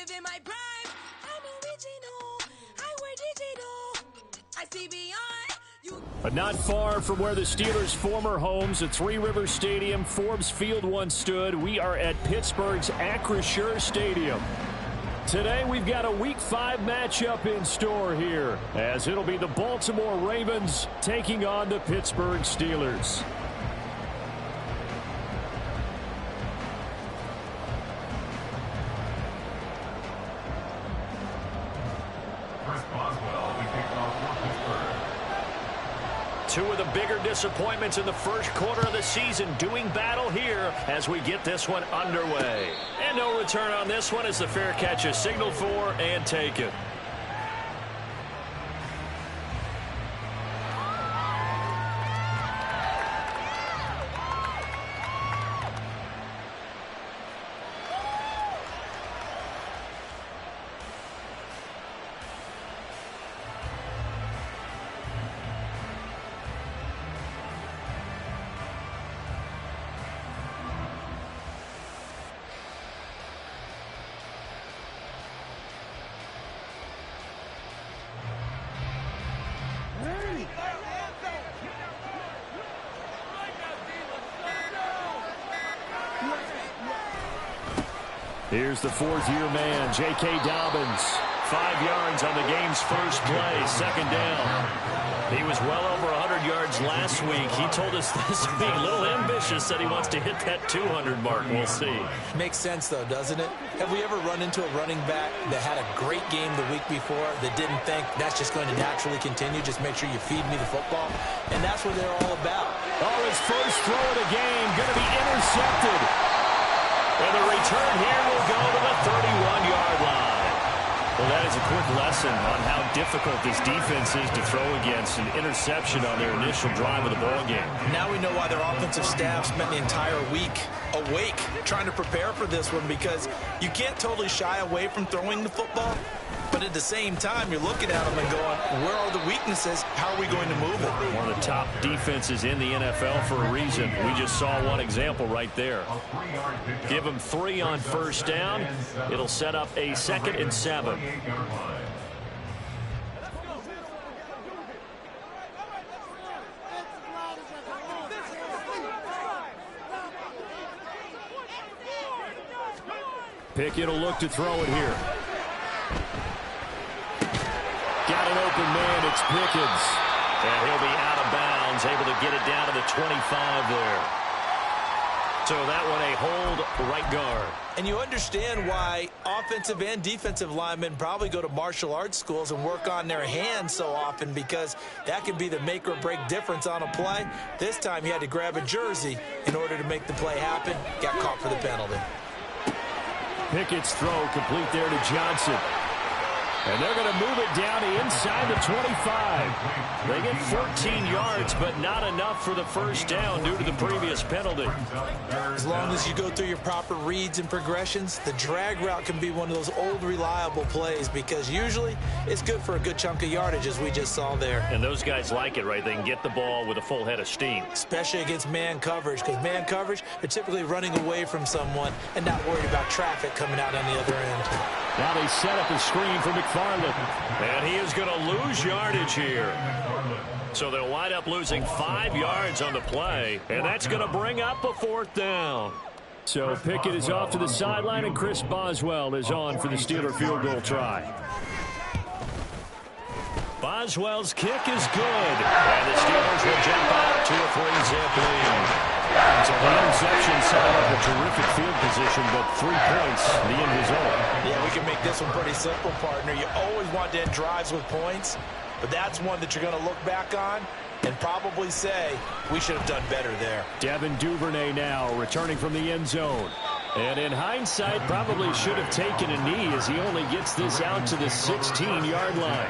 living my prime. I'm original. I wear digital. I see beyond you. But not far from where the Steelers' former homes at Three Rivers Stadium, Forbes Field once stood, we are at Pittsburgh's Acrisure Stadium. Today we've got a Week 5 matchup in store here, as it'll be the Baltimore Ravens taking on the Pittsburgh Steelers. Two of the bigger disappointments in the first quarter of the season doing battle here as we get this one underway. And no return on this one as the fair catch is signaled for and taken. Here's the fourth-year man, J.K. Dobbins. 5 yards on the game's first play, second down. He was well over 100 yards last week. He told us this being a little ambitious, that he wants to hit that 200 mark. We'll see. Makes sense, though, doesn't it? Have we ever run into a running back that had a great game the week before that didn't think that's just going to naturally continue? Just make sure you feed me the football. And that's what they're all about. Oh, his first throw of the game going to be intercepted. And the return here will go to the 31-yard line. Well, that is a quick lesson on how difficult this defense is to throw against. An interception on their initial drive of the ballgame. Now we know why their offensive staff spent the entire week awake trying to prepare for this one, because you can't totally shy away from throwing the football. But at the same time, you're looking at them and going, where are the weaknesses? How are we going to move it? One of the top defenses in the NFL for a reason. We just saw one example right there. Give them 3 on first down. It'll set up a 2nd and 7. Pickett will look to throw it here. Got an open man, it's Pickens. And he'll be out of bounds, able to get it down to the 25 there. So that one a hold right guard. And you understand why offensive and defensive linemen probably go to martial arts schools and work on their hands so often, because that can be the make or break difference on a play. This time he had to grab a jersey in order to make the play happen. Got caught for the penalty. Pickett's throw complete there to Johnson. And they're going to move it down to inside the 25. They get 14 yards, but not enough for the first down due to the previous penalty. As long as you go through your proper reads and progressions, the drag route can be one of those old reliable plays, because usually it's good for a good chunk of yardage, as we just saw there. And those guys like it, right? They can get the ball with a full head of steam. Especially against man coverage, because man coverage, they're typically running away from someone and not worried about traffic coming out on the other end. Now they set up a screen for McFarland. And he is going to lose yardage here. So they'll wind up losing 5 yards on the play. And that's going to bring up a 4th down. So Pickett is off to the sideline, and Chris Boswell is on for the Steeler field goal try. Boswell's kick is good. And the Steelers will jump out to a 3-zip lead. So the interception set up a terrific field position, but 3 points, the end result. Yeah, we can make this one pretty simple, partner. You always want to end drives with points, but that's one that you're going to look back on and probably say, we should have done better there. Devin Duvernay now returning from the end zone. And in hindsight, probably should have taken a knee, as he only gets this out to the 16-yard line.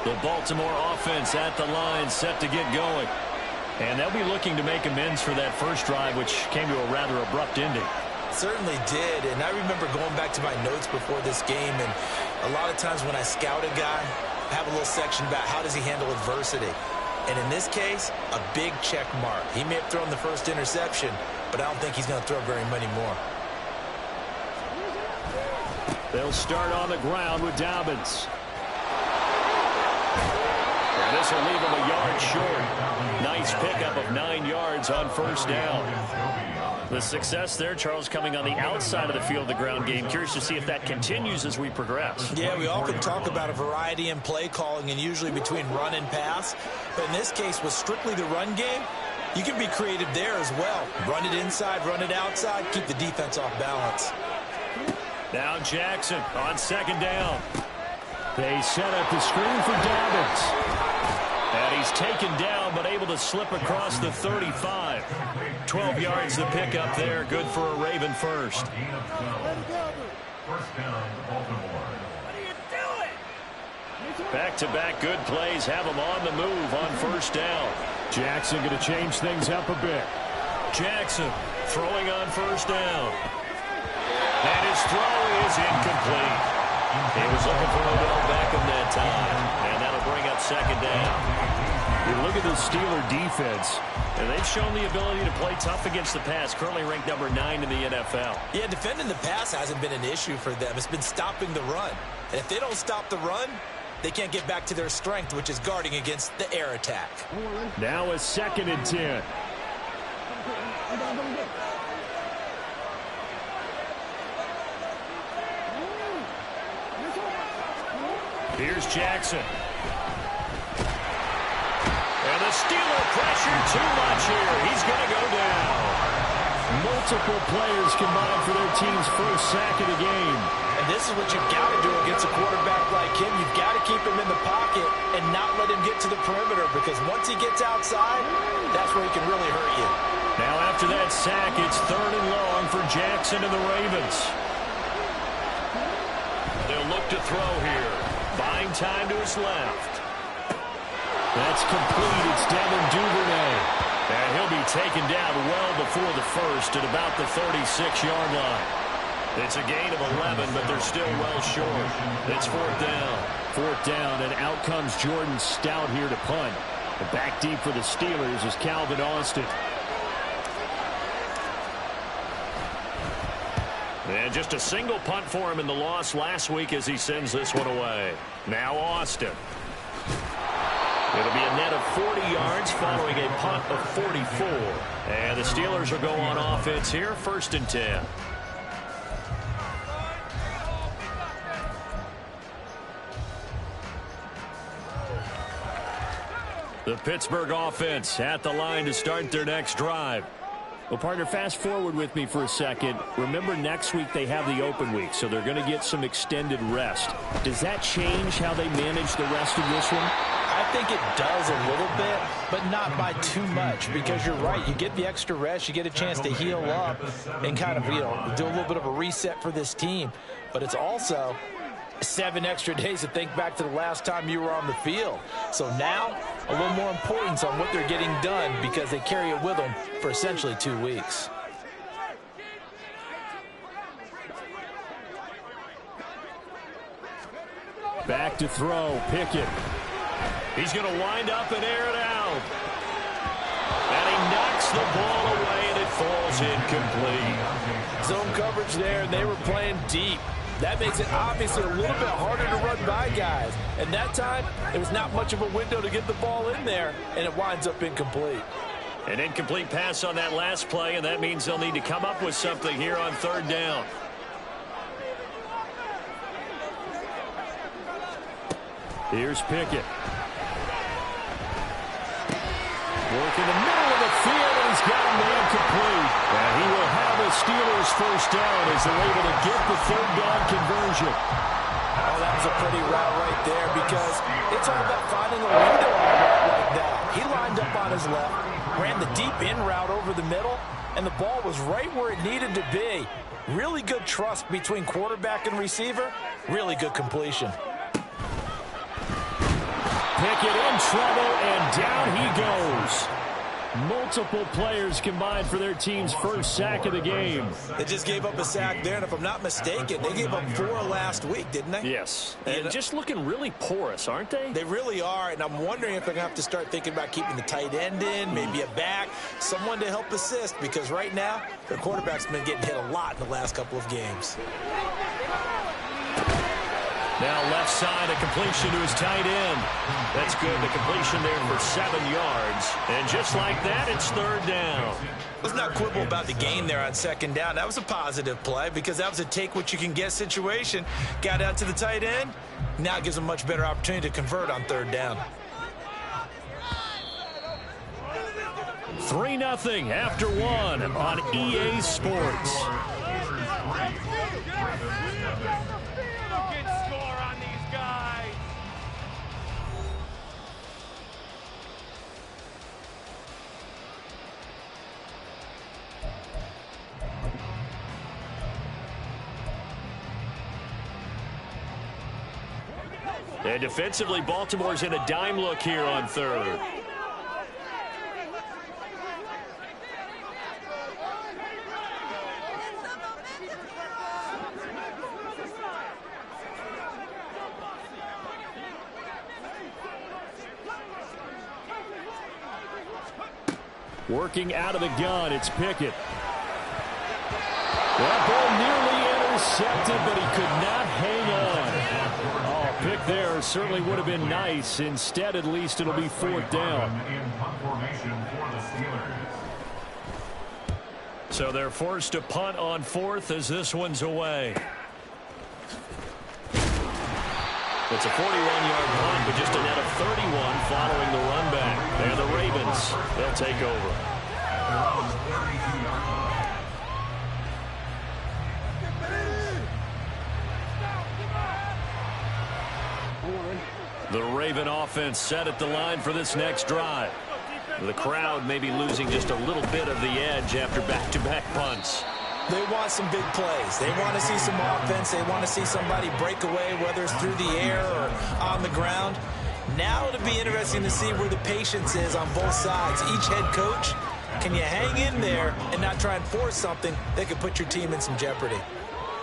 The Baltimore offense at the line, set to get going. And they'll be looking to make amends for that first drive, which came to a rather abrupt ending. Certainly did, and I remember going back to my notes before this game, and a lot of times when I scout a guy, I have a little section about how does he handle adversity. And in this case, a big check mark. He may have thrown the first interception, but I don't think he's going to throw very many more. They'll start on the ground with Dobbins. And this will leave him a yard short. Nice pickup of 9 yards on first down. The success there, Charles, coming on the outside of the field, the ground game. Curious to see if that continues as we progress. Yeah, we often talk about a variety in play calling and usually between run and pass. But in this case, with strictly the run game, you can be creative there as well. Run it inside, run it outside, keep the defense off balance. Now Jackson on second down. They set up the screen for Dobbins. And he's taken down, but able to slip across the 35. 12 yards to pick up there. Good for a Raven first. Back-to-back good plays have him on the move on first down. Jackson going to change things up a bit. Jackson throwing on first down. And his throw is incomplete. He was looking for Odell Beckham that time. And that'll bring up second down. You look at the Steeler defense, and they've shown the ability to play tough against the pass, currently ranked number 9 in the NFL. Yeah, defending the pass hasn't been an issue for them. It's been stopping the run. And if they don't stop the run, they can't get back to their strength, which is guarding against the air attack. Now a 2nd and 10. Here's Jackson. And the Steeler pressure too much here. He's going to go down. Multiple players combined for their team's first sack of the game. And this is what you've got to do against a quarterback like him. You've got to keep him in the pocket and not let him get to the perimeter, because once he gets outside, that's where he can really hurt you. Now after that sack, it's 3rd and long for Jackson and the Ravens. They'll look to throw here. Buying time to his left. That's complete. It's Devin Duvernay. And he'll be taken down well before the first at about the 36-yard line. It's a gain of 11, but they're still well short. It's 4th down. 4th down, and out comes Jordan Stout here to punt. And back deep for the Steelers is Calvin Austin. And just a single punt for him in the loss last week as he sends this one away. Now Austin. It'll be a net of 40 yards following a punt of 44. And the Steelers will go on offense here, 1st and 10. The Pittsburgh offense at the line to start their next drive. Well, partner, fast forward with me for a second. Remember, next week they have the open week, so they're going to get some extended rest. Does that change how they manage the rest of this one? I think it does a little bit, but not by too much, because you're right. You get the extra rest, you get a chance to heal up and kind of, do a little bit of a reset for this team. But it's also 7 extra days to think back to the last time you were on the field. So now, a little more importance on what they're getting done, because they carry it with them for essentially 2 weeks. Back to throw, Pickett. He's going to wind up and air it out. And he knocks the ball away, and it falls incomplete. Zone coverage there, and they were playing deep. That makes it obviously a little bit harder to run by guys. And that time, it was not much of a window to get the ball in there, and it winds up incomplete. An incomplete pass on that last play, and that means they'll need to come up with something here on 3rd down. Here's Pickett. Working the middle of the field, and he's got a man complete. And he will have a Steelers first down as they're able to get the 3rd down conversion. Oh, that was a pretty route right there, because it's all about finding a window on a route like that. He lined up on his left, ran the deep in route over the middle, and the ball was right where it needed to be. Really good trust between quarterback and receiver. Really good completion. Pickett in trouble, and down he goes. multiple players combined for their team's first sack of the game. They just gave up a sack there, and if I'm not mistaken, they gave up 4 last week, didn't they? Yes, and just looking really porous, aren't they? They really are, and I'm wondering if they're going to have to start thinking about keeping the tight end in, maybe a back, someone to help assist, because right now, their quarterback's been getting hit a lot in the last couple of games. Now left side, a completion to his tight end. That's good. The completion there for 7 yards. And just like that, it's 3rd down. Let's not quibble about the gain there on 2nd down. That was a positive play because that was a take-what-you-can-get situation. Got out to the tight end. Now it gives them a much better opportunity to convert on 3rd down. 3-0 after 1 on EA Sports. And defensively, Baltimore's in a dime look here on 3rd. Working out of the gun, it's Pickett. That ball nearly intercepted, but he could not hang on. Oh, pick there certainly would have been nice. Instead, at least, it'll be 4th down. So they're forced to punt on 4th as this one's away. It's a 41-yard punt, but just a net of 31 following the run back. They're the Ravens. They'll take over. The Raven offense set at the line for this next drive. The crowd may be losing just a little bit of the edge after back-to-back punts. They want some big plays. They want to see some offense. They want to see somebody break away, whether it's through the air or on the ground. Now it'll be interesting to see where the patience is on both sides. Each head coach, can you hang in there and not try and force something that could put your team in some jeopardy?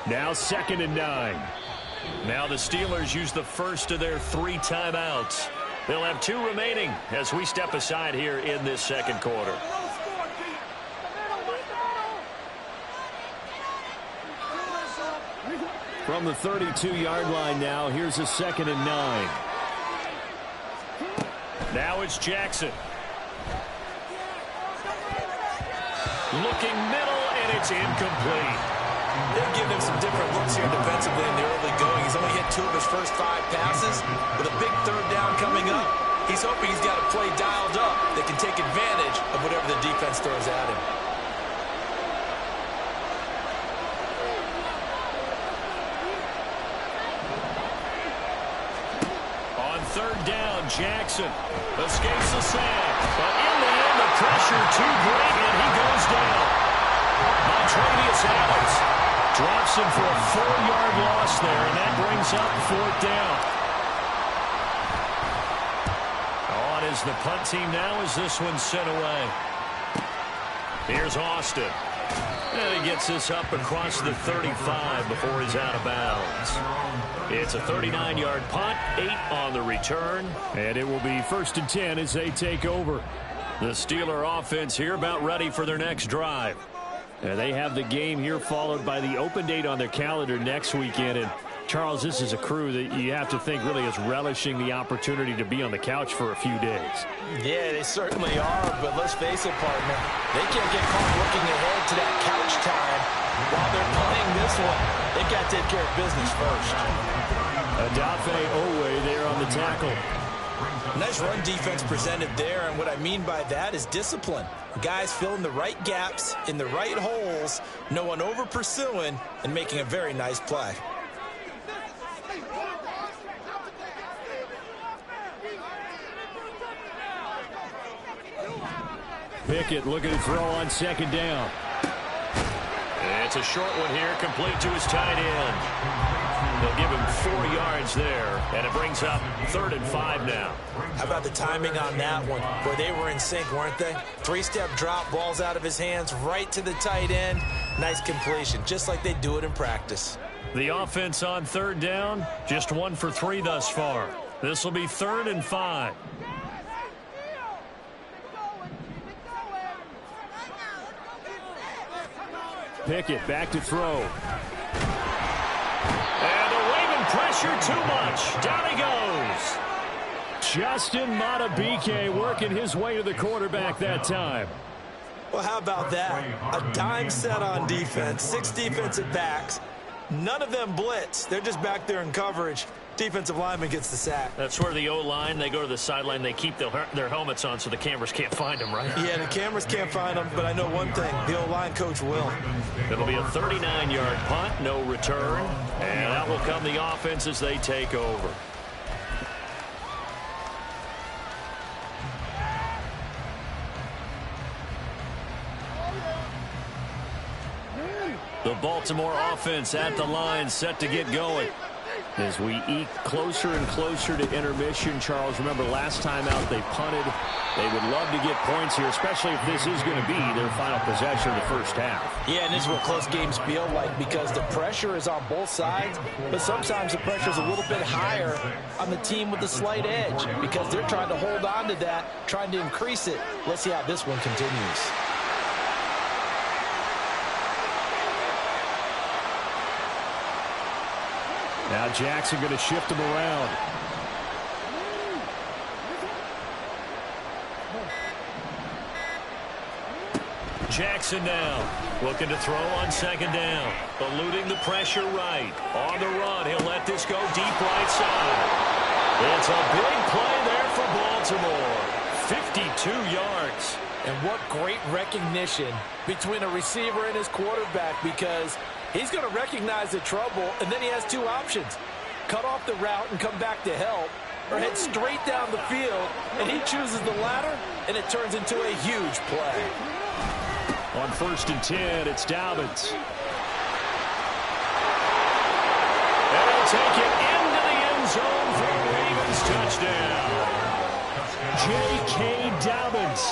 Now 2nd and 9. Now the Steelers use the first of their 3 timeouts. They'll have 2 remaining as we step aside here in this 2nd quarter. From the 32-yard line now, here's a 2nd and 9. Now it's Jackson. Looking middle, and it's incomplete. They've given him some different looks here defensively in the early going. He's only hit 2 of his first 5 passes. With a big 3rd down coming up, he's hoping he's got a play dialed up that can take advantage of whatever the defense throws at him. On 3rd down, Jackson escapes the sack. But in the end, the pressure too great, and he goes down. Montrevious Adams drops him for a 4-yard loss there, and that brings up 4th down. On is the punt team now as this one's sent away. Here's Austin. And he gets this up across the 35 before he's out of bounds. It's a 39-yard punt, 8 on the return, and it will be 1st and 10 as they take over. The Steeler offense here about ready for their next drive. And they have the game here followed by the open date on their calendar next weekend. And Charles, this is a crew that you have to think really is relishing the opportunity to be on the couch for a few days. Yeah, they certainly are, but let's face it, partner, they can't get caught looking ahead to that couch time while they're playing this one. They've got to take care of business first. Adafe Owe there on the tackle. Nice run defense presented there, and what I mean by that is discipline. Guys filling the right gaps in the right holes, no one over pursuing, and making a very nice play. Pickett looking to throw on 2nd down. It's a short one here, complete to his tight end. They'll give him 4 yards there, and it brings up 3rd and 5 now. How about the timing on that one? Boy, they were in sync, weren't they? 3-step drop, balls out of his hands, right to the tight end. Nice completion, just like they do it in practice. The offense on 3rd down, just 1 for 3 thus far. This will be 3rd and 5. Pickett back to throw. And the Raven pressure too much. Down he goes. Justin Matabike working his way to the quarterback that time. Well, how about that? A dime set on defense, 6 defensive backs. None of them blitz. They're just back there in coverage. Defensive lineman gets the sack. That's where the O-line, they go to the sideline, they keep their helmets on so the cameras can't find them, right? Yeah, the cameras can't find them, but I know one thing. The O-line coach will. It'll be a 39-yard punt, no return. And that will come the offense as they take over. The Baltimore offense at the line, set to get going. As we eke closer and closer to intermission, Charles, remember last time out they punted. They would love to get points here, especially if this is going to be their final possession of the first half. Yeah, and this is what close games feel like because the pressure is on both sides, but sometimes the pressure is a little bit higher on the team with the slight edge because they're trying to hold on to that, trying to increase it. Let's see how this one continues. Now Jackson going to shift him around. Jackson now looking to throw on 2nd down. Eluding the pressure right. On the run, he'll let this go deep right side. It's a big play there for Baltimore. 52 yards. And what great recognition between a receiver and his quarterback because he's going to recognize the trouble, and then he has 2 options. Cut off the route and come back to help, or head straight down the field, and he chooses the latter, and it turns into a huge play. On 1st and 10, it's Dobbins. And he'll take it into the end zone for a Ravens touchdown. J.K. Dobbins.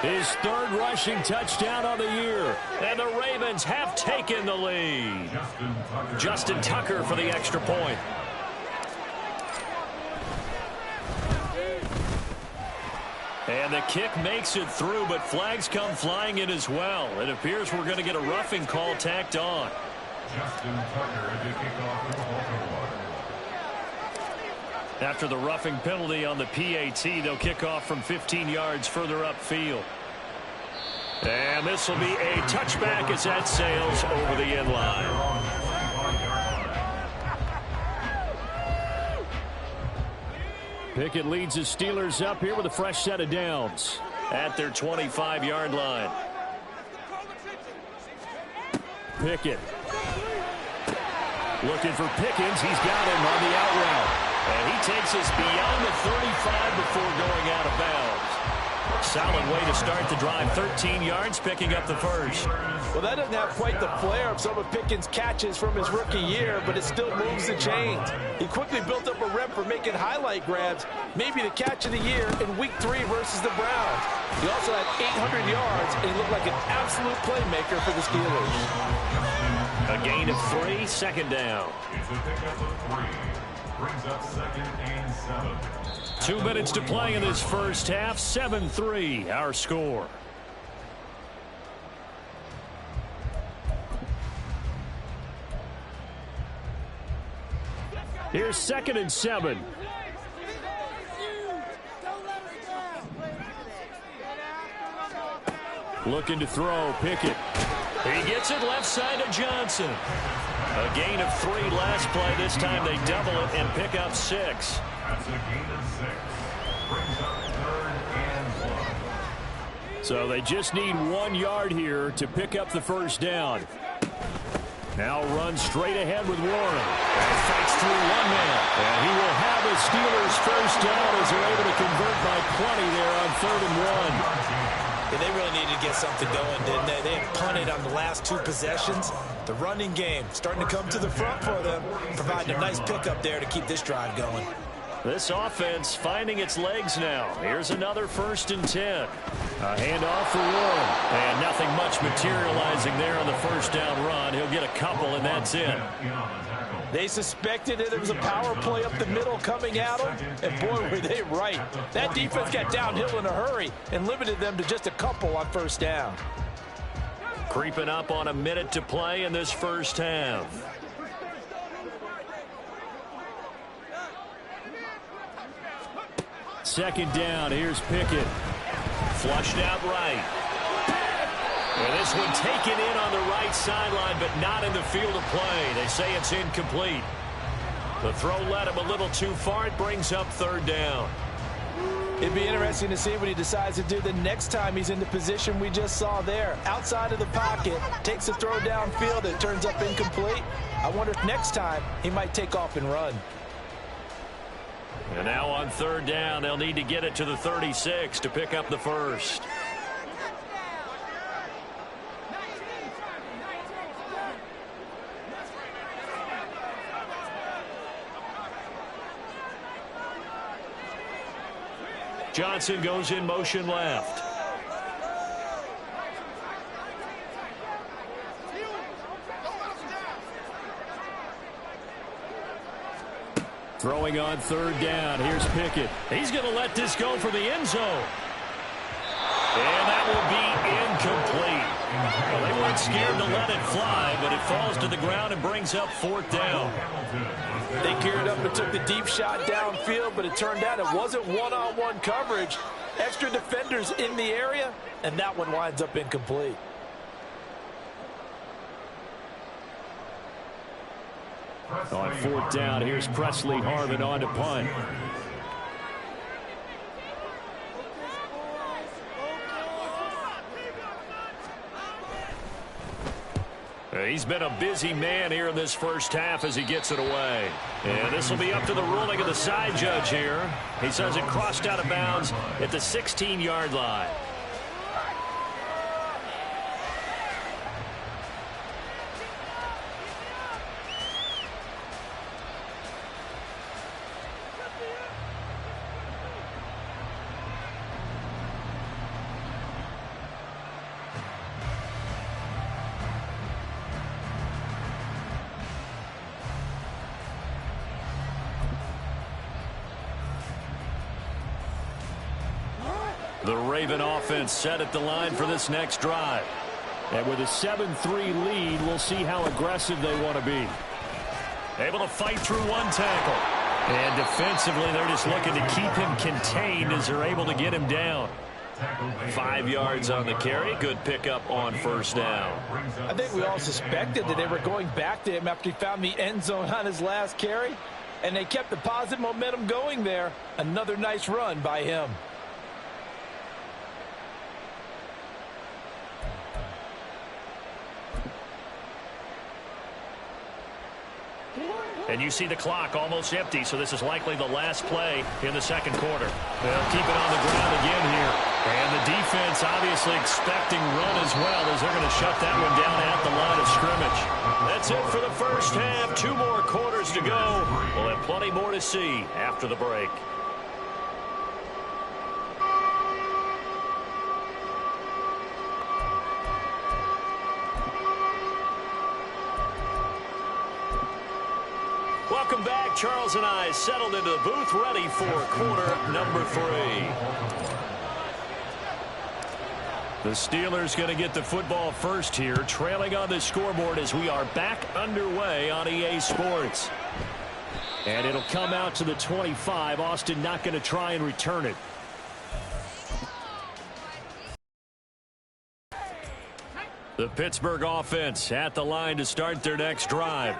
His 3rd rushing touchdown on the year. And the Ravens have taken the lead. Justin Tucker for the extra point. And the kick makes it through, but flags come flying in as well. It appears we're going to get a roughing call tacked on. Justin Tucker at the kickoff for Baltimore. After the roughing penalty on the PAT, they'll kick off from 15 yards further upfield. And this will be a touchback as that sails over the end line. Pickett leads his Steelers up here with a fresh set of downs at their 25-yard line. Pickett looking for Pickens. He's got him on the out route. And he takes us beyond the 35 before going out of bounds. Solid way to start the drive. 13 yards, picking up the first. Well, that doesn't have quite the flair of some of Pickens' catches from his rookie year, but it still moves the chains. He quickly built up a rep for making highlight grabs, maybe the catch of the year in Week 3 versus the Browns. He also had 800 yards, and he looked like an absolute playmaker for the Steelers. A gain of 3, 2nd down. It's a pickup of 3. Brings up 2nd and 7. 2 minutes to play in this first half. 7-3 our score. Here's 2nd and 7. Looking to throw. Pickett. He gets it left side to Johnson. A gain of 3 last play. This time they double it and pick up 6. That's a gain of 6. Brings up 3rd and 1. So they just need 1 yard here to pick up the first down. Now run straight ahead with Warren. And fights through 1 man. And he will have the Steelers first down as they're able to convert by 20 there on 3rd and 1. And they really need needed to get something going, didn't they? They had punted on the last 2 possessions. The running game starting to come to the front for them, providing a nice pickup there to keep this drive going. This offense finding its legs now. Here's another 1st and 10. A handoff for Warren. And nothing much materializing there on the 1st down run. He'll get a couple, and that's it. They suspected that it was a power play up the middle coming at them, and boy, were they right. That defense got downhill in a hurry and limited them to just a couple on 1st down. Creeping up on a minute to play in this 1st half. Second down, here's Pickett. Flushed out right. And this one taken in on the right sideline, but not in the field of play. They say it's incomplete. The throw led him a little too far. It brings up 3rd down. It'd be interesting to see what he decides to do the next time he's in the position we just saw there. Outside of the pocket, takes a throw downfield, it turns up incomplete. I wonder if next time he might take off and run. And now on 3rd down, they'll need to get it to the 36 to pick up the 1st. Johnson goes in motion left. Throwing on 3rd down. Here's Pickett. He's going to let this go for the end zone. And that will be incomplete. Well, they weren't scared to let it fly, but it falls to the ground and brings up 4th down. They geared up and took the deep shot downfield, but it turned out it wasn't one-on-one coverage. Extra defenders in the area, and that one winds up incomplete. On 4th down, here's Presley Harvin on to punt. He's been a busy man here in this 1st half as he gets it away. And this will be up to the ruling of the side judge here. He says it crossed out of bounds at the 16-yard line. The Raven offense set at the line for this next drive. And with a 7-3 lead, we'll see how aggressive they want to be. Able to fight through one tackle. And defensively, they're just looking to keep him contained as they're able to get him down. 5 yards on the carry. Good pickup on 1st down. I think we all suspected that they were going back to him after he found the end zone on his last carry. And they kept the positive momentum going there. Another nice run by him. And you see the clock almost empty, so this is likely the last play in the 2nd quarter. They'll keep it on the ground again here. And the defense obviously expecting run as well as they're going to shut that one down at the line of scrimmage. That's it for the 1st half. 2 more quarters to go. We'll have plenty more to see after the break. Welcome back. Charles and I settled into the booth, ready for quarter number 3. The Steelers going to get the football first here, trailing on the scoreboard as we are back underway on EA Sports. And it'll come out to the 25. Austin not going to try and return it. The Pittsburgh offense at the line to start their next drive.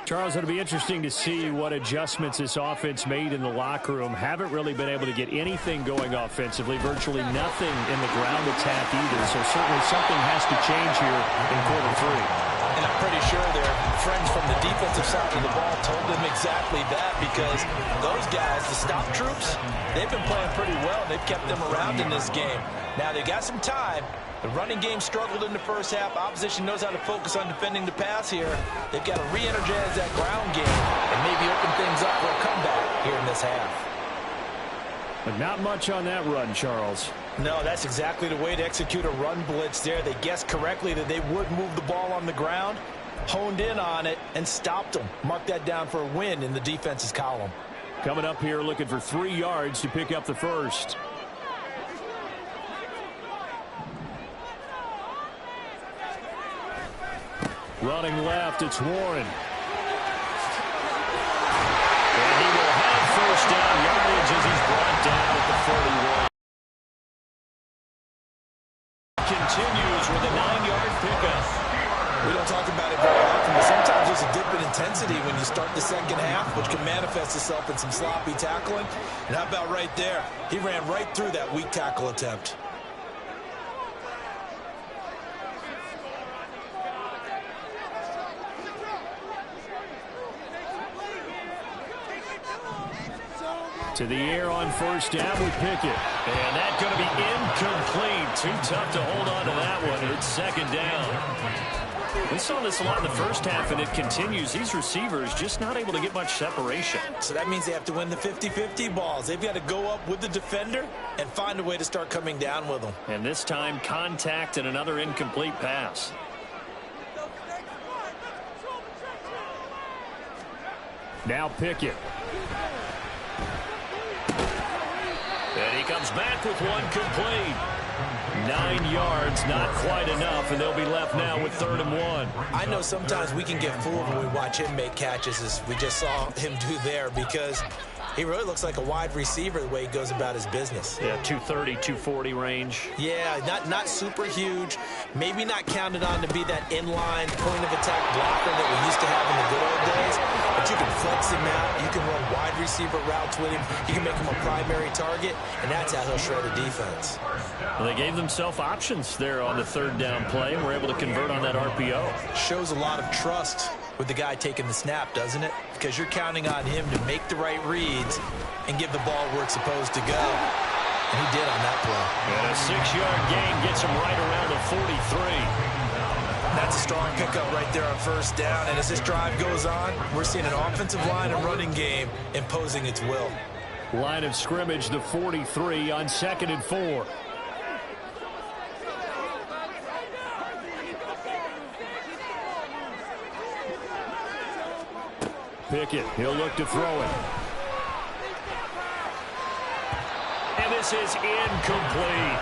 Charles, it'll be interesting to see what adjustments this offense made in the locker room. Haven't really been able to get anything going offensively, virtually nothing in the ground attack either. So certainly something has to change here in quarter 3. And I'm pretty sure their friends from the defensive side of the ball told them exactly that, because those guys, the stop troops, they've been playing pretty well. They've kept them around in this game. Now they got some time. The running game struggled in the first half. Opposition knows how to focus on defending the pass here. They've got to re-energize that ground game and maybe open things up for a comeback here in this half. But not much on that run, Charles. No, that's exactly the way to execute a run blitz there. They guessed correctly that they would move the ball on the ground, honed in on it, and stopped them. Mark that down for a win in the defense's column. Coming up here looking for 3 yards to pick up the first. Running left, it's Warren. And he will have first down yardage as he's brought down at the 41. Continues with a 9-yard pickup. We don't talk about it very often, but sometimes there's a dip in intensity when you start the second half, which can manifest itself in some sloppy tackling. And how about right there? He ran right through that weak tackle attempt. To the air on first down with Pickett. And that's going to be incomplete. Too tough to hold on to that one. It's second down. We saw this a lot in the first half, and it continues. These receivers just not able to get much separation. So that means they have to win the 50-50 balls. They've got to go up with the defender and find a way to start coming down with them. And this time, contact and another incomplete pass. Now Pickett. And he comes back with one complete. 9 yards, not quite enough, and they'll be left now with 3rd and 1. I know sometimes we can get fooled when we watch him make catches, as we just saw him do there, because he really looks like a wide receiver the way he goes about his business. Yeah, 230, 240 range. Yeah, not super huge. Maybe not counted on to be that inline point of attack blocker that we used to have in the good old days. But you can flex him out. You can run wide receiver routes with him. You can make him a primary target, and that's how he'll shred a defense. Well, they gave themselves options there on the 3rd down play, and were able to convert on that RPO. Shows a lot of trust with the guy taking the snap, doesn't it? Because you're counting on him to make the right reads and give the ball where it's supposed to go. And he did on that play. And a 6-yard gain gets him right around the 43. That's a strong pickup right there on first down. And as this drive goes on, we're seeing an offensive line and running game imposing its will. Line of scrimmage, the 43 on 2nd and 4. Pickett, he'll look to throw it. And this is incomplete.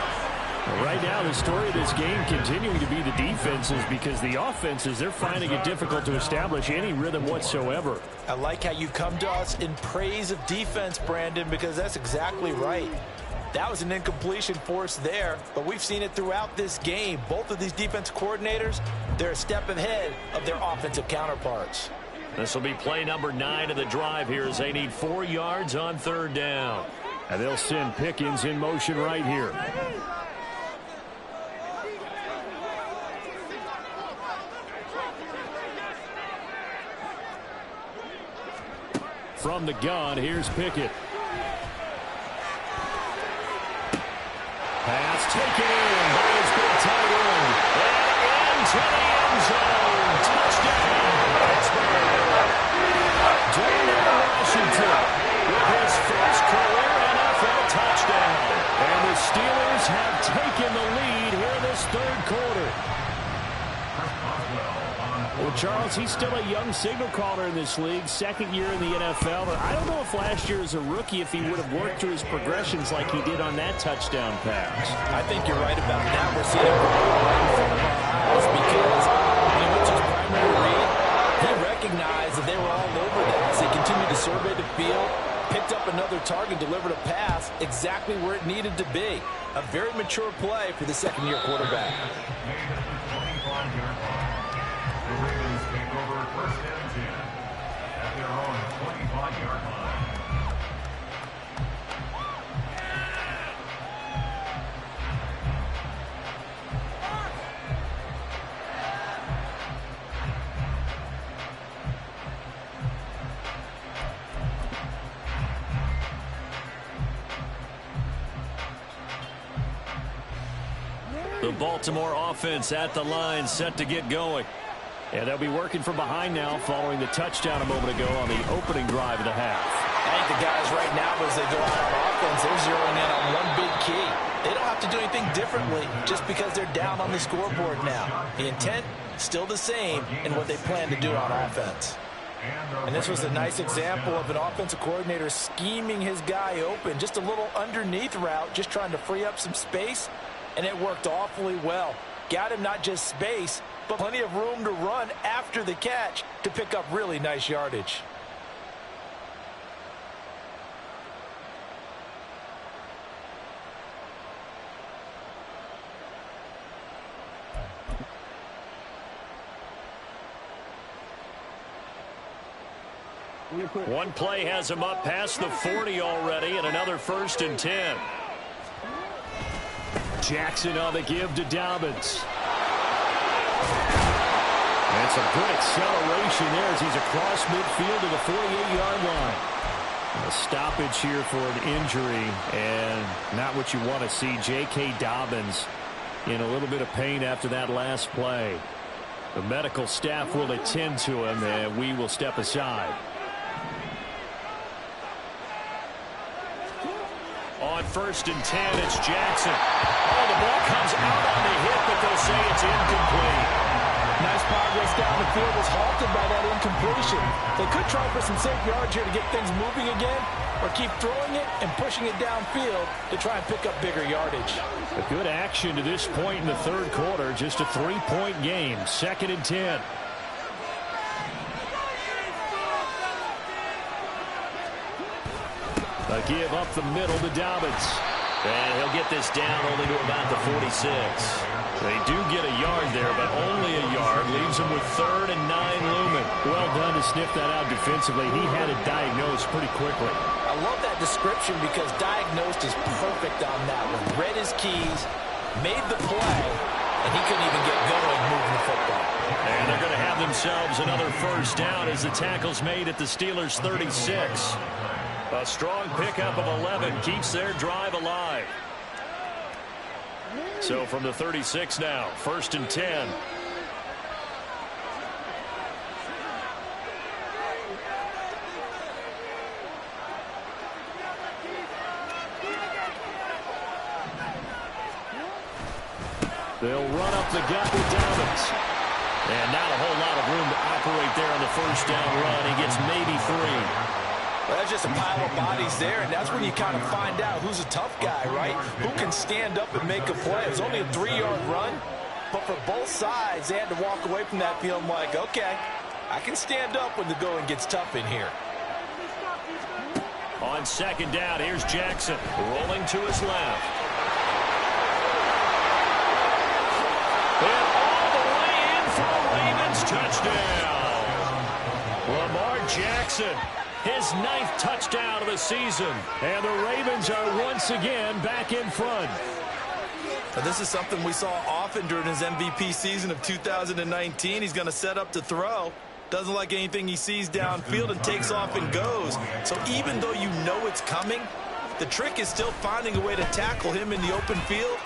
Right now, the story of this game continuing to be the defenses, because the offenses, they're finding it difficult to establish any rhythm whatsoever. I like how you come to us in praise of defense, Brandon, because that's exactly right. That was an incompletion force there, but we've seen it throughout this game. Both of these defense coordinators, they're a step ahead of their offensive counterparts. This will be play number 9 of the drive here as they need 4 yards on 3rd down. And they'll send Pickens in motion right here. From the gun, here's Pickett. Pass taken in by his big tight end. And into the end zone. Touchdown, Pittsburgh. Darnell Washington with his first career NFL touchdown. And the Steelers have taken the lead here in this 3rd quarter. Well, Charles, he's still a young signal caller in this league, 2nd year in the NFL. But I don't know if last year as a rookie, if he would have worked through his progressions like he did on that touchdown pass. I think you're right about that. We're seeing it right in front of our eyes because when he went to his primary read, he recognized that they were all over that. As they continued to survey the field, picked up another target, delivered a pass exactly where it needed to be. A very mature play for the 2nd-year quarterback. The Ravens take over 1st and 10 at their own 25-yard line. The Baltimore offense at the line, set to get going. And they'll be working from behind now following the touchdown a moment ago on the opening drive of the half. I think the guys right now, as they go out on offense, they're zeroing in on one big key. They don't have to do anything differently just because they're down on the scoreboard now. The intent, still the same in what they plan to do on offense. And this was a nice example of an offensive coordinator scheming his guy open. Just a little underneath route, just trying to free up some space, and it worked awfully well. Got him not just space, but plenty of room to run after the catch to pick up really nice yardage. One play has him up past the 40 already, and another 1st and 10. Jackson on the give to Dobbins. That's a good acceleration there as he's across midfield to the 48-yard line. A stoppage here for an injury, and not what you want to see. J.K. Dobbins in a little bit of pain after that last play. The medical staff will attend to him, and we will step aside. On 1st and 10, it's Jackson. Oh, the ball comes out on the hit, but they'll say it's incomplete. Nice progress down the field was halted by that incompletion. They could try for some safe yards here to get things moving again, or keep throwing it and pushing it downfield to try and pick up bigger yardage. A good action to this point in the third quarter. Just a 3-point game. 2nd and 10. A give up the middle to Dobbins. And he'll get this down only to about the 46. They do get a yard there, but only a yard. Leaves them with 3rd and 9 looming. Well done to sniff that out defensively. He had it diagnosed pretty quickly. I love that description because diagnosed is perfect on that one. Read his keys, made the play, and he couldn't even get going moving the football. And they're going to have themselves another 1st down as the tackle's made at the Steelers' 36. A strong pickup of 11 keeps their drive alive. So from the 36 now, 1st and 10. They'll run up the gut with Dobbins. And not a whole lot of room to operate there on the 1st down run. He gets maybe 3. Well, that's just a pile of bodies there, and that's when you kind of find out who's a tough guy, right? Who can stand up and make a play. It was only a 3-yard run, but for both sides, they had to walk away from that feeling like, okay, I can stand up when the going gets tough in here. On 2nd down, here's Jackson rolling to his left. And all the way in for a Ravens touchdown. Lamar Jackson, his 9th touchdown of the season. And the Ravens are once again back in front. Now, this is something we saw often during his MVP season of 2019. He's going to set up to throw. Doesn't like anything he sees downfield and takes off and goes. So even though you know it's coming, the trick is still finding a way to tackle him in the open field.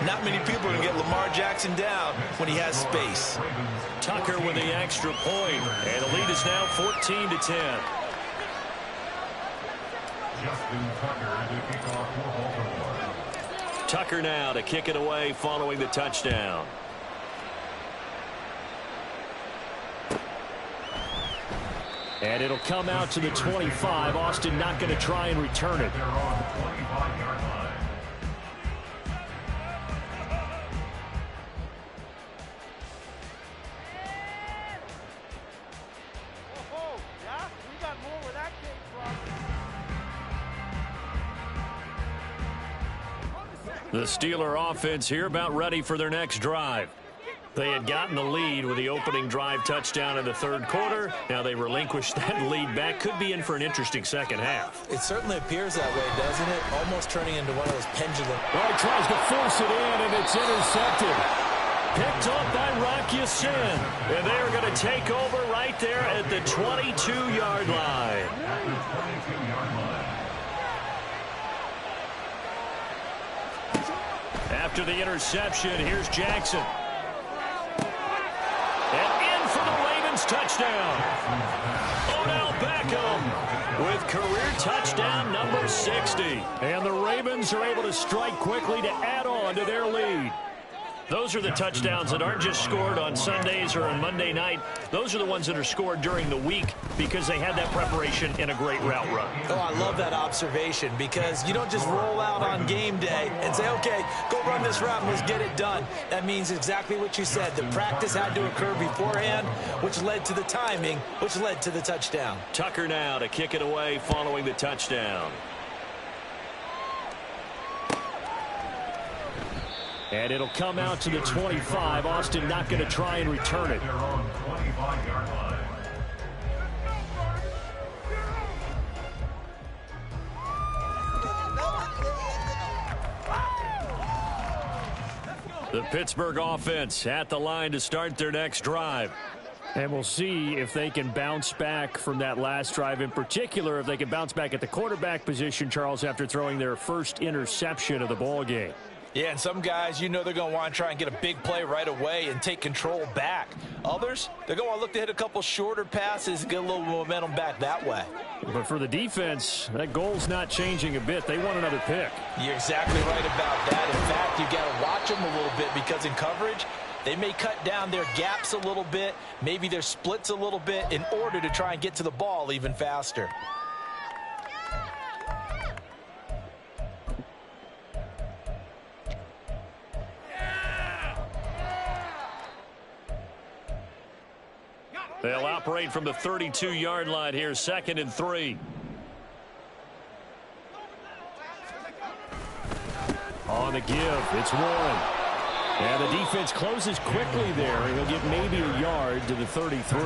Not many people are going to get Lamar Jackson down when he has space. Tucker with the extra point. And the lead is now 14-10. Tucker now to kick it away following the touchdown. And it'll come out to the 25. Austin not going to try and return it. The Steeler offense here about ready for their next drive. They had gotten the lead with the opening drive touchdown in the third quarter. Now they relinquished that lead back. Could be in for an interesting second half. It certainly appears that way, doesn't it? Almost turning into one of those pendulum. Well, he tries to force it in, and it's intercepted. Picked off by Rocky Sin. And they're going to take over right there at the 22-yard line. After the interception, here's Jackson. And in for the Ravens touchdown. Odell Beckham with career touchdown number 60. And the Ravens are able to strike quickly to add on to their lead. Those are the touchdowns that aren't just scored on Sundays or on Monday night. Those are the ones that are scored during the week because they had that preparation in a great route run. Oh, I love that observation because you don't just roll out on game day and say, okay, go run this route and let's get it done. That means exactly what you said. The practice had to occur beforehand, which led to the timing, which led to the touchdown. Tucker now to kick it away following the touchdown. And it'll come out to the 25. Austin not going to try and return it. Their own 25-yard line. The Pittsburgh offense at the line to start their next drive. And we'll see if they can bounce back from that last drive, in particular if they can bounce back at the quarterback position, Charles, after throwing their first interception of the ball game. Yeah, and some guys, you know they're going to want to try and get a big play right away and take control back. Others, they're going to want to look to hit a couple shorter passes and get a little momentum back that way. But for the defense, that goal's not changing a bit. They want another pick. You're exactly right about that. In fact, you got to watch them a little bit because in coverage, they may cut down their gaps a little bit, maybe their splits a little bit in order to try and get to the ball even faster. They'll operate from the 32-yard line here, 2nd and 3. On the give, it's Warren. And the defense closes quickly there. He'll get maybe a yard to the 33.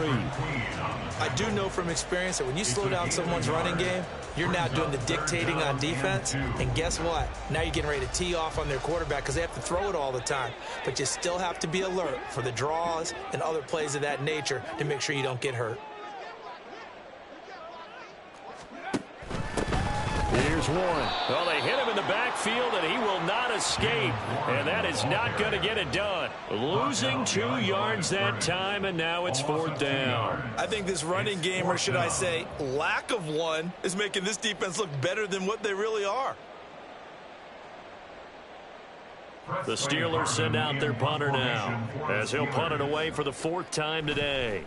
I do know from experience that when you slow down someone's running game, you're now doing the dictating on defense. And guess what? Now you're getting ready to tee off on their quarterback because they have to throw it all the time. But you still have to be alert for the draws and other plays of that nature to make sure you don't get hurt. Here's Warren. Well, they hit him in the backfield, and he will not escape. And that is not going to get it done. Losing 2 yards that time, and now it's 4th down. I think this running game, or should I say lack of one, is making this defense look better than what they really are. The Steelers send out their punter now, as he'll punt it away for the 4th time today.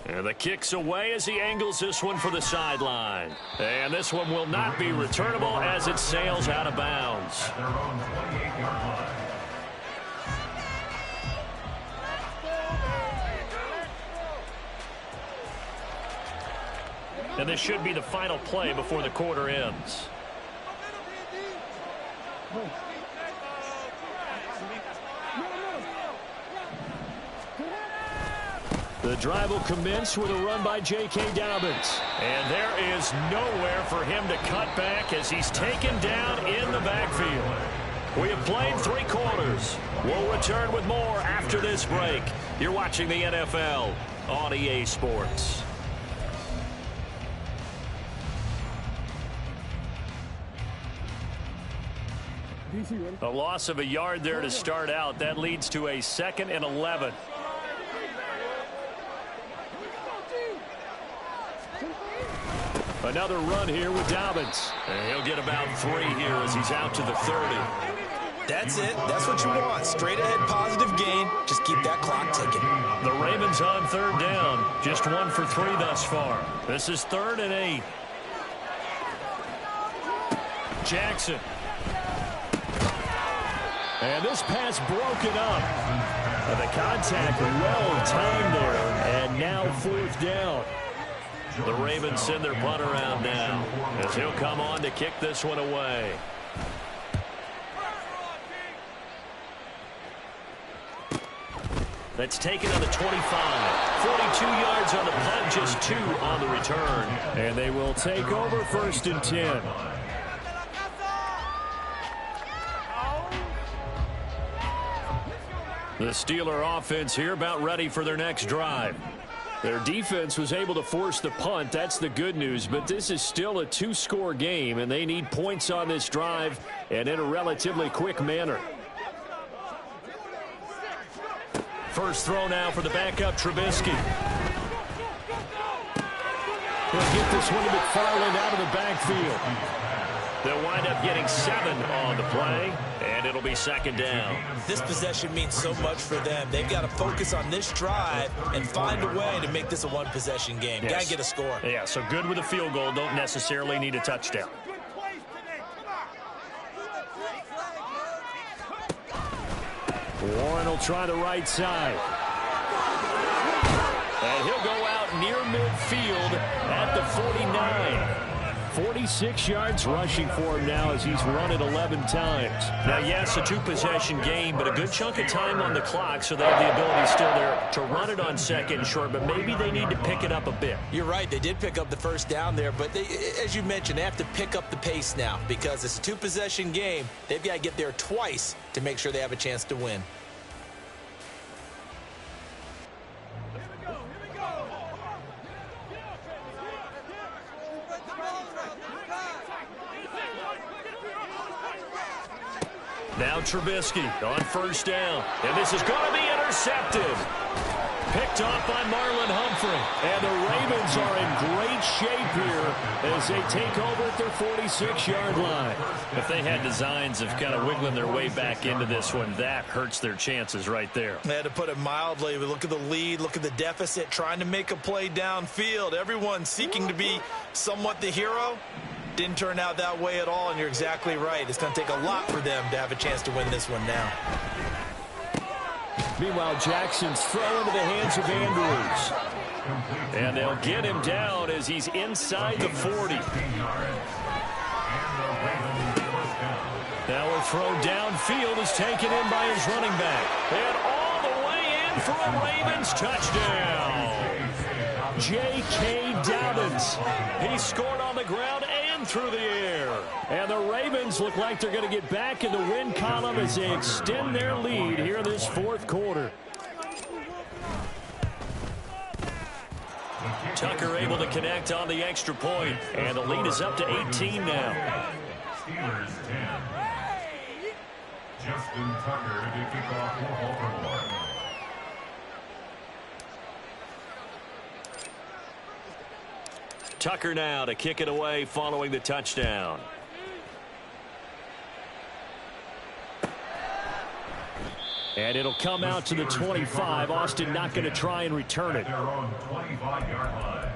And the kick's away as he angles this one for the sideline. And this one will not be returnable as it sails out of bounds. At their own 28-yard line. And this should be the final play before the quarter ends. The drive will commence with a run by J.K. Dobbins. And there is nowhere for him to cut back as he's taken down in the backfield. We have played 3 quarters. We'll return with more after this break. You're watching the NFL on EA Sports. A loss of a yard there to start out. That leads to a 2nd and 11. Another run here with Dobbins. And he'll get about 3 here as he's out to the 30. That's it. That's what you want. Straight ahead positive gain. Just keep that clock ticking. The Ravens on 3rd down. Just 1 for 3 thus far. This is 3rd and 8. Jackson. And this pass broken up. And the contact well timed there. And now 4th down. The Ravens send their punt around now as he'll come on to kick this one away. That's taken on the 25. 42 yards on the punt, just 2 on the return. And they will take over 1st and 10. The Steeler offense here about ready for their next drive. Their defense was able to force the punt. That's the good news, but this is still a two-score game, and they need points on this drive and in a relatively quick manner. First throw now for the backup, Trubisky. He'll get this one to McFarland out of the backfield. They'll wind up getting 7 on the play, and it'll be second down. This possession means so much for them. They've got to focus on this drive and find a way to make this a one-possession game. Yes. Got to get a score. Yeah, so good with a field goal. Don't necessarily need a touchdown. Warren will try the right side. And he'll go out near midfield at the 49. 46 yards rushing for him now as he's run it 11 times. Now, yes, a two-possession game, but a good chunk of time on the clock, so they have the ability still there to run it on second and short, but maybe they need to pick it up a bit. You're right. They did pick up the first down there, but they, as you mentioned, they have to pick up the pace now because it's a two-possession game. They've got to get there twice to make sure they have a chance to win. Now Trubisky on first down. And this is going to be intercepted. Picked off by Marlon Humphrey. And the Ravens are in great shape here as they take over at their 46-yard line. If they had designs of kind of wiggling their way back into this one, that hurts their chances right there. They had to put it mildly. We look at the lead, look at the deficit, trying to make a play downfield. Everyone seeking to be somewhat the hero. Didn't turn out that way at all, and you're exactly right. It's going to take a lot for them to have a chance to win this one now. Meanwhile, Jackson's throw into the hands of Andrews. And they'll get him down as he's inside the 40. Now a throw downfield is taken in by his running back. And all the way in for a Ravens touchdown. J.K. Dobbins. He scored on the ground and through the air. And the Ravens look like they're going to get back in the win column as they extend their lead here in this fourth quarter. Tucker able to connect on the extra point, and the lead is up to 18 now. Steelers 10. Justin Tucker to kick off for Baltimore. Tucker now to kick it away following the touchdown. And it'll come out to the 25. Austin not going to try and return it. Their own 25-yard line.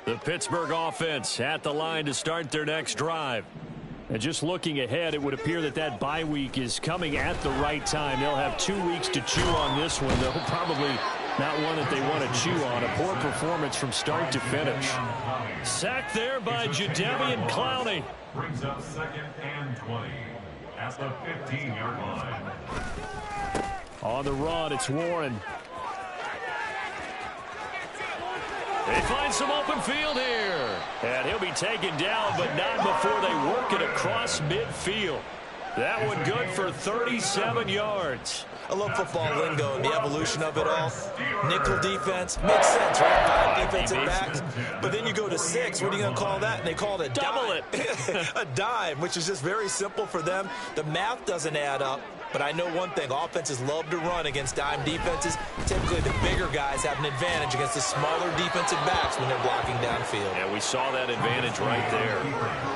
The Pittsburgh offense at the line to start their next drive. And just looking ahead, it would appear that that bye week is coming at the right time. They'll have 2 weeks to chew on this one, though. Probably not one that they want to chew on. A poor performance from start to finish. Sacked there by Jadeveon Clowney. Brings up 2nd and 20 at the 15-yard line. On the run, it's Warren. They find some open field here. And he'll be taken down, but not before they work it across midfield. That one good for 37 yards. I love football lingo and the evolution of it all. Nickel defense makes sense, right? 5 defensive backs. But then you go to 6. What are you going to call that? And they call it a Double dime. it. A dime, which is just very simple for them. The math doesn't add up. But I know one thing, offenses love to run against dime defenses. Typically, the bigger guys have an advantage against the smaller defensive backs when they're blocking downfield. Yeah, we saw that advantage right there.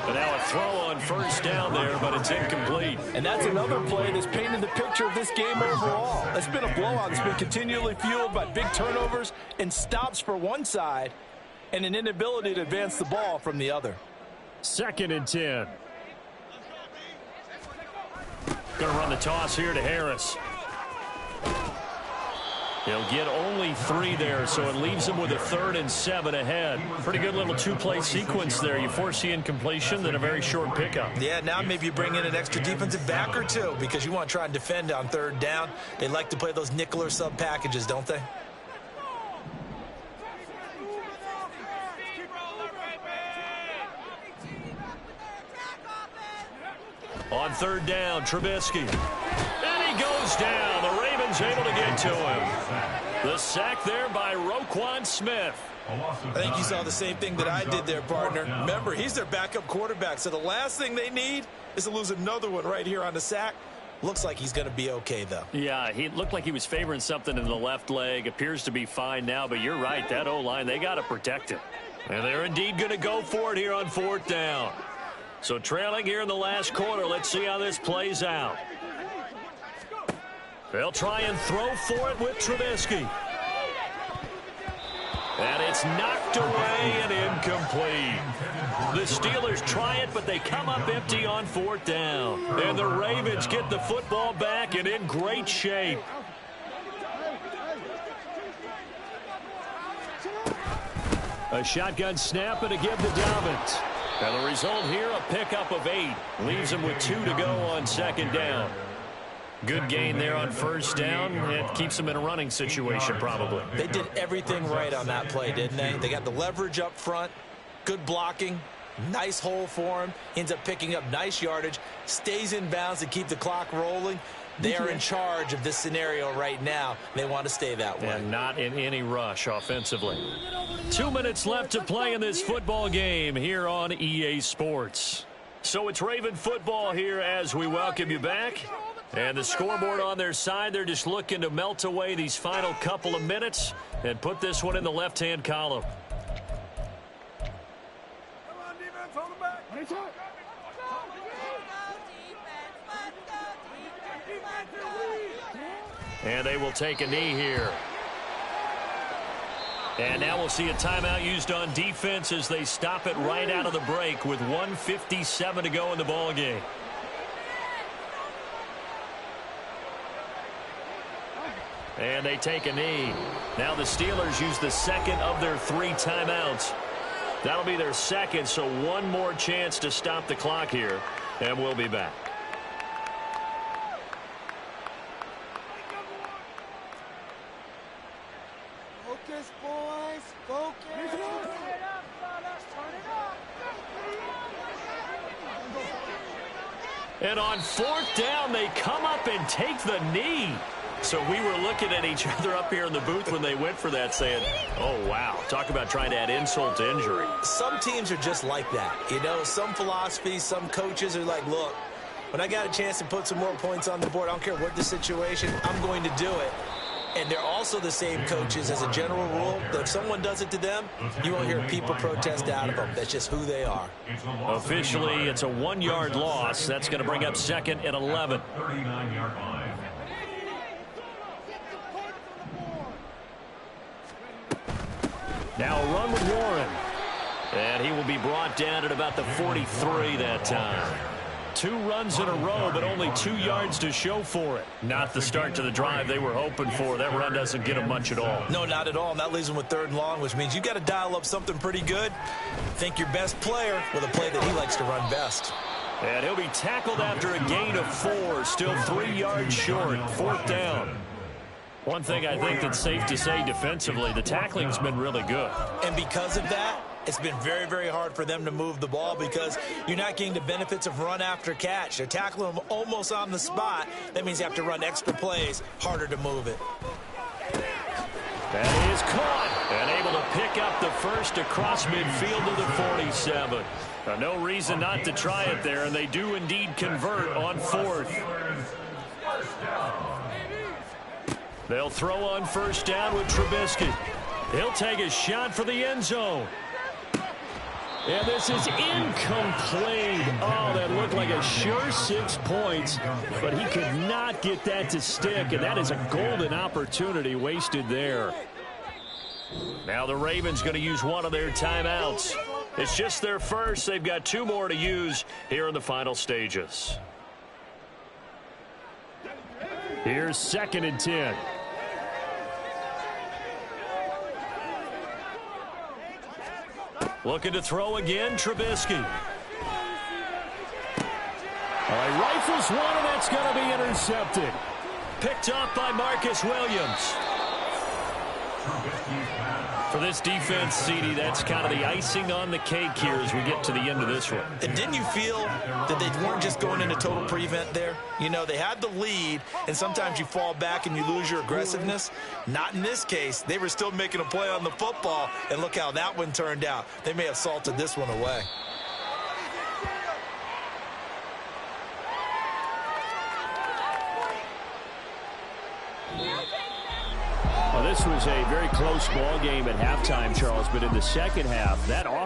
But now a throw on first down there, but it's incomplete. And that's another play that's painted the picture of this game overall. It's been a blowout. It's been continually fueled by big turnovers and stops for one side and an inability to advance the ball from the other. 2nd and 10. Going to run the toss here to Harris. He'll get only 3 there, so it leaves him with a 3rd and 7 ahead. Pretty good little 2-play sequence there. You force the incompletion, then a very short pickup. Yeah, now maybe you bring in an extra defensive back or 2 because you want to try and defend on 3rd down. They like to play those nickel or sub packages, don't they? On 3rd down, Trubisky. And he goes down. The Ravens able to get to him. The sack there by Roquan Smith. I think you saw the same thing that I did there, partner. Remember, he's their backup quarterback, so the last thing they need is to lose another one right here on the sack. Looks like he's going to be okay, though. Yeah, he looked like he was favoring something in the left leg. Appears to be fine now, but you're right. That O-line, they got to protect him. And they're indeed going to go for it here on 4th down. So trailing here in the last quarter. Let's see how this plays out. They'll try and throw for it with Trubisky. And it's knocked away and incomplete. The Steelers try it, but they come up empty on 4th down. And the Ravens get the football back and in great shape. A shotgun snap and a give to Dobbins. And the result here, a pickup of 8. Leaves them with 2 to go on 2nd down. Good gain there on 1st down. It keeps them in a running situation, probably. They did everything right on that play, didn't they? They got the leverage up front, good blocking, nice hole for him, ends up picking up nice yardage, stays in bounds to keep the clock rolling. They are in charge of this scenario right now. They want to stay that way. And not in any rush offensively. 2 minutes left to play in this football game here on EA Sports. So it's Raven football here as we welcome you back. And the scoreboard on their side, they're just looking to melt away these final couple of minutes and put this one in the left-hand column. And they will take a knee here. And now we'll see a timeout used on defense as they stop it right out of the break with 1:57 to go in the ball game. And they take a knee. Now the Steelers use the second of their 3 timeouts. That'll be their second, so one more chance to stop the clock here. And we'll be back. Focus, boys. Focus. And on 4th down, they come up and take the knee. So we were looking at each other up here in the booth when they went for that saying, oh, wow, talk about trying to add insult to injury. Some teams are just like that. You know, some philosophies, some coaches are like, look, when I got a chance to put some more points on the board, I don't care what the situation, I'm going to do it. And they're also the same coaches as a general rule that if someone does it to them, you won't hear people protest out of them. That's just who they are. Officially, it's a 1-yard loss. That's going to bring up 2nd and 11. 39-yard line. Now a run with Warren. And he will be brought down at about the 43 that time. 2 runs in a row, but only 2 yards to show for it. Not the start to the drive they were hoping for. That run doesn't get them much at all. No, not at all. And that leaves them with 3rd and long, which means you got to dial up something pretty good. Think your best player with a play that he likes to run best. And he'll be tackled after a gain of 4. Still 3 yards short. 4th down. One thing I think that's safe to say defensively, the tackling's been really good. And because of that, it's been very, very hard for them to move the ball because you're not getting the benefits of run after catch. They're tackling them almost on the spot. That means you have to run extra plays, harder to move it. That is caught and able to pick up the first across midfield to the 47. No reason not to try it there, and they do indeed convert on 4th. They'll throw on 1st down with Trubisky. He'll take a shot for the end zone. And this is incomplete. Oh, that looked like a sure 6 points, but he could not get that to stick, and that is a golden opportunity wasted there. Now the Ravens going to use one of their timeouts. It's just their first. They've got 2 more to use here in the final stages. Here's 2nd and 10. Looking to throw again, Trubisky. All right, rifles one, and that's going to be intercepted. Picked up by Marcus Williams. For this defense, CD, that's kind of the icing on the cake here as we get to the end of this one. And didn't you feel that they weren't just going into total prevent there? You know, they had the lead, and sometimes you fall back and you lose your aggressiveness. Not in this case. They were still making a play on the football, and look how that one turned out. They may have salted this one away. Well, this was a very close ball game at halftime, Charles, but in the second half, that offense